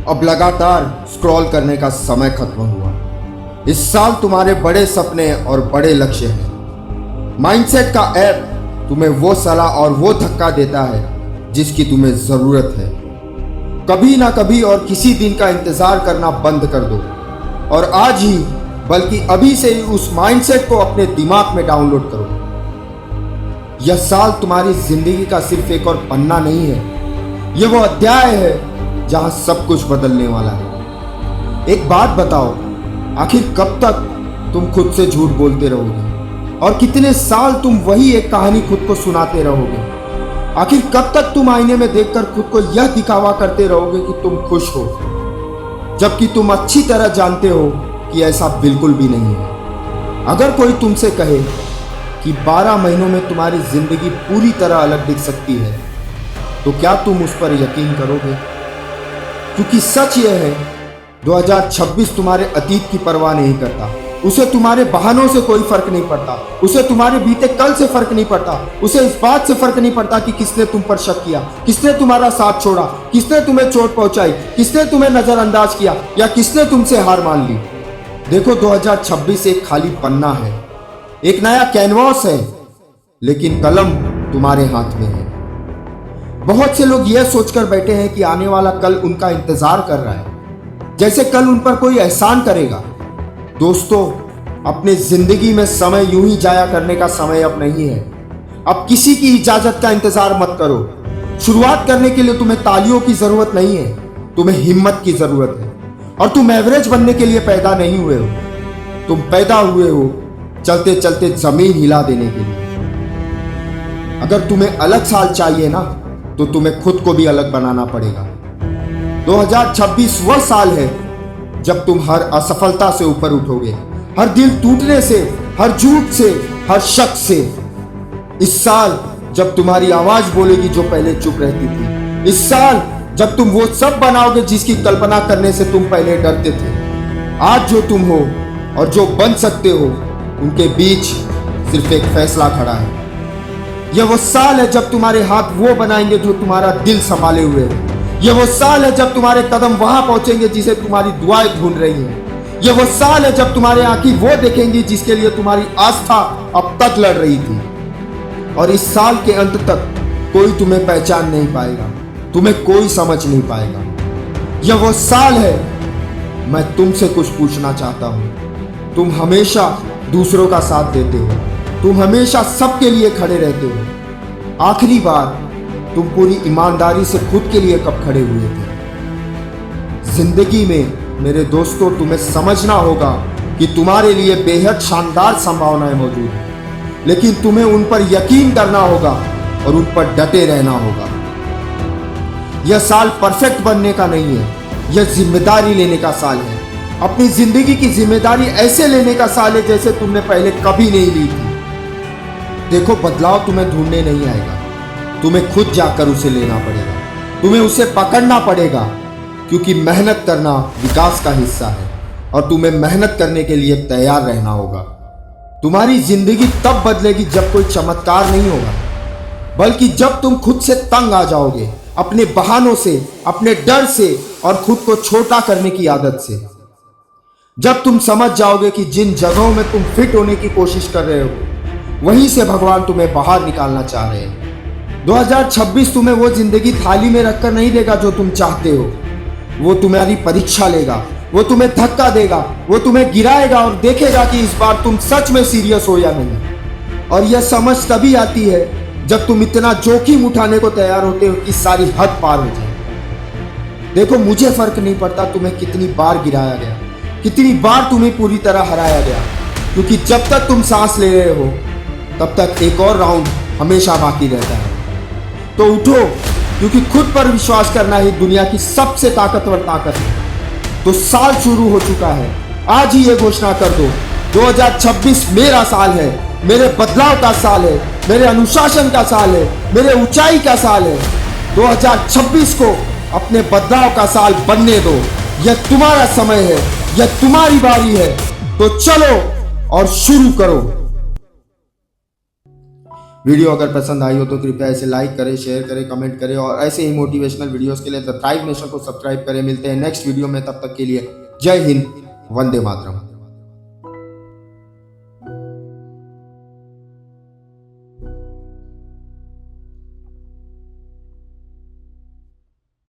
अब लगातार स्क्रॉल करने का समय खत्म हुआ। इस साल तुम्हारे बड़े सपने और बड़े लक्ष्य हैं। माइंडसेट का ऐप तुम्हें वो सलाह और वो धक्का देता है जिसकी तुम्हें जरूरत है। कभी ना कभी और किसी दिन का इंतजार करना बंद कर दो और आज ही, बल्कि अभी से ही उस माइंडसेट को अपने दिमाग में डाउनलोड करो। यह साल तुम्हारी जिंदगी का सिर्फ एक और पन्ना नहीं है, यह वो अध्याय है जहां सब कुछ बदलने वाला है। एक बात बताओ, आखिर कब तक तुम खुद से झूठ बोलते रहोगे और कितने साल तुम वही एक कहानी खुद को सुनाते रहोगे? आखिर कब तक तुम आईने में देखकर खुद को यह दिखावा करते रहोगे कि तुम खुश हो, जबकि तुम अच्छी तरह जानते हो कि ऐसा बिल्कुल भी नहीं है। अगर कोई तुमसे कहे कि 12 महीनों में तुम्हारी जिंदगी पूरी तरह अलग दिख सकती है, तो क्या तुम उस पर यकीन करोगे? क्योंकि सच यह है, 2026 तुम्हारे अतीत की परवाह नहीं करता। उसे तुम्हारे बहानों से कोई फर्क नहीं पड़ता, उसे तुम्हारे बीते कल से फर्क नहीं पड़ता, उसे इस बात से फर्क नहीं पड़ता कि किसने तुम पर शक किया, किसने तुम्हारा साथ छोड़ा, किसने तुम्हें चोट पहुंचाई, किसने तुम्हें नजरअंदाज किया या किसने तुमसे हार मान ली। देखो, 2026 एक खाली पन्ना है, एक नया कैनवास है, लेकिन कलम तुम्हारे हाथ में है। बहुत से लोग यह सोचकर बैठे हैं कि आने वाला कल उनका इंतजार कर रहा है, जैसे कल उन पर कोई एहसान करेगा। दोस्तों, अपने जिंदगी में समय यूं ही जाया करने का समय अब नहीं है। अब किसी की इजाजत का इंतजार मत करो। शुरुआत करने के लिए तुम्हें तालियों की जरूरत नहीं है, तुम्हें हिम्मत की जरूरत है। और तुम एवरेज बनने के लिए पैदा नहीं हुए हो, तुम पैदा हुए हो चलते चलते जमीन हिला देने के लिए। अगर तुम्हें अलग साल चाहिए ना, तो तुम्हें खुद को भी अलग बनाना पड़ेगा। 2026 वह साल है जब तुम हर असफलता से ऊपर उठोगे, हर दिल टूटने से, हर झूठ से, हर शक से। इस साल जब तुम्हारी आवाज बोलेगी जो पहले चुप रहती थी। इस साल जब तुम वो सब बनाओगे जिसकी कल्पना करने से तुम पहले डरते थे। आज जो तुम हो और जो बन सकते हो, उनके बीच सिर्फ एक फैसला खड़ा है। यह वो साल है जब तुम्हारे हाथ वो बनाएंगे जो तुम्हारा दिल संभाले हुए है। यह वो साल है जब तुम्हारे कदम वहां पहुंचेंगे जिसे तुम्हारी दुआएं ढूंढ रही हैं। यह वो साल है जब तुम्हारे आंखें वो देखेंगी जिसके लिए तुम्हारी आस्था अब तक लड़ रही थी। और इस साल के अंत तक कोई तुम्हें पहचान नहीं पाएगा, तुम्हें कोई समझ नहीं पाएगा। यह वो साल है, मैं तुमसे कुछ पूछना चाहता हूं। तुम हमेशा दूसरों का साथ देते हो, तुम हमेशा सबके लिए खड़े रहते हो। आखिरी बार तुम पूरी ईमानदारी से खुद के लिए कब खड़े हुए थे? जिंदगी में मेरे दोस्तों, तुम्हें समझना होगा कि तुम्हारे लिए बेहद शानदार संभावनाएं मौजूद हैं, लेकिन तुम्हें उन पर यकीन करना होगा और उन पर डटे रहना होगा। यह साल परफेक्ट बनने का नहीं है, यह जिम्मेदारी लेने का साल है। अपनी जिंदगी की जिम्मेदारी ऐसे लेने का साल है जैसे तुमने पहले कभी नहीं ली थी। देखो, बदलाव तुम्हें ढूंढने नहीं आएगा, तुम्हें खुद जाकर उसे लेना पड़ेगा, तुम्हें उसे पकड़ना पड़ेगा, क्योंकि मेहनत करना विकास का हिस्सा है और तुम्हें मेहनत करने के लिए तैयार रहना होगा। तुम्हारी जिंदगी तब बदलेगी जब कोई चमत्कार नहीं होगा, बल्कि जब तुम खुद से तंग आ जाओगे, अपने बहानों से, अपने डर से और खुद को छोटा करने की आदत से। जब तुम समझ जाओगे कि जिन जगहों में तुम फिट होने की कोशिश कर रहे हो, वहीं से भगवान तुम्हें बाहर निकालना चाह रहे हैं। 2026 तुम्हें वो जिंदगी थाली में रखकर नहीं देगा जो तुम चाहते हो। वो तुम्हारी परीक्षा लेगा, वो तुम्हें धक्का देगा, वो तुम्हें गिराएगा और देखेगा कि इस बार तुम सच में सीरियस हो या नहीं। और यह समझ तभी आती है जब तुम इतना जोखिम उठाने को तैयार होते हो कि सारी हद पार हो जाए। देखो, मुझे फर्क नहीं पड़ता तुम्हें कितनी बार गिराया गया, कितनी बार तुम्हें पूरी तरह हराया गया, क्योंकि जब तक तुम सांस ले रहे हो तब तक एक और राउंड हमेशा बाकी रहता है। तो उठो, क्योंकि खुद पर विश्वास करना ही दुनिया की सबसे ताकतवर ताकत है। तो साल शुरू हो चुका है, आज ही ये घोषणा कर दो, 2026 मेरा साल है, मेरे बदलाव का साल है, मेरे अनुशासन का साल है, मेरे ऊंचाई का साल है। 2026 को अपने बदलाव का साल बनने दो। यह तुम्हारा समय है, यह तुम्हारी बारी है। तो चलो और शुरू करो। वीडियो अगर पसंद आई हो तो कृपया इसे लाइक करें, शेयर करें, कमेंट करें और ऐसे ही मोटिवेशनल वीडियोस के लिए द थ्राइव नेशन को सब्सक्राइब करें। मिलते हैं नेक्स्ट वीडियो में, तब तक के लिए जय हिंद, वंदे मातरम।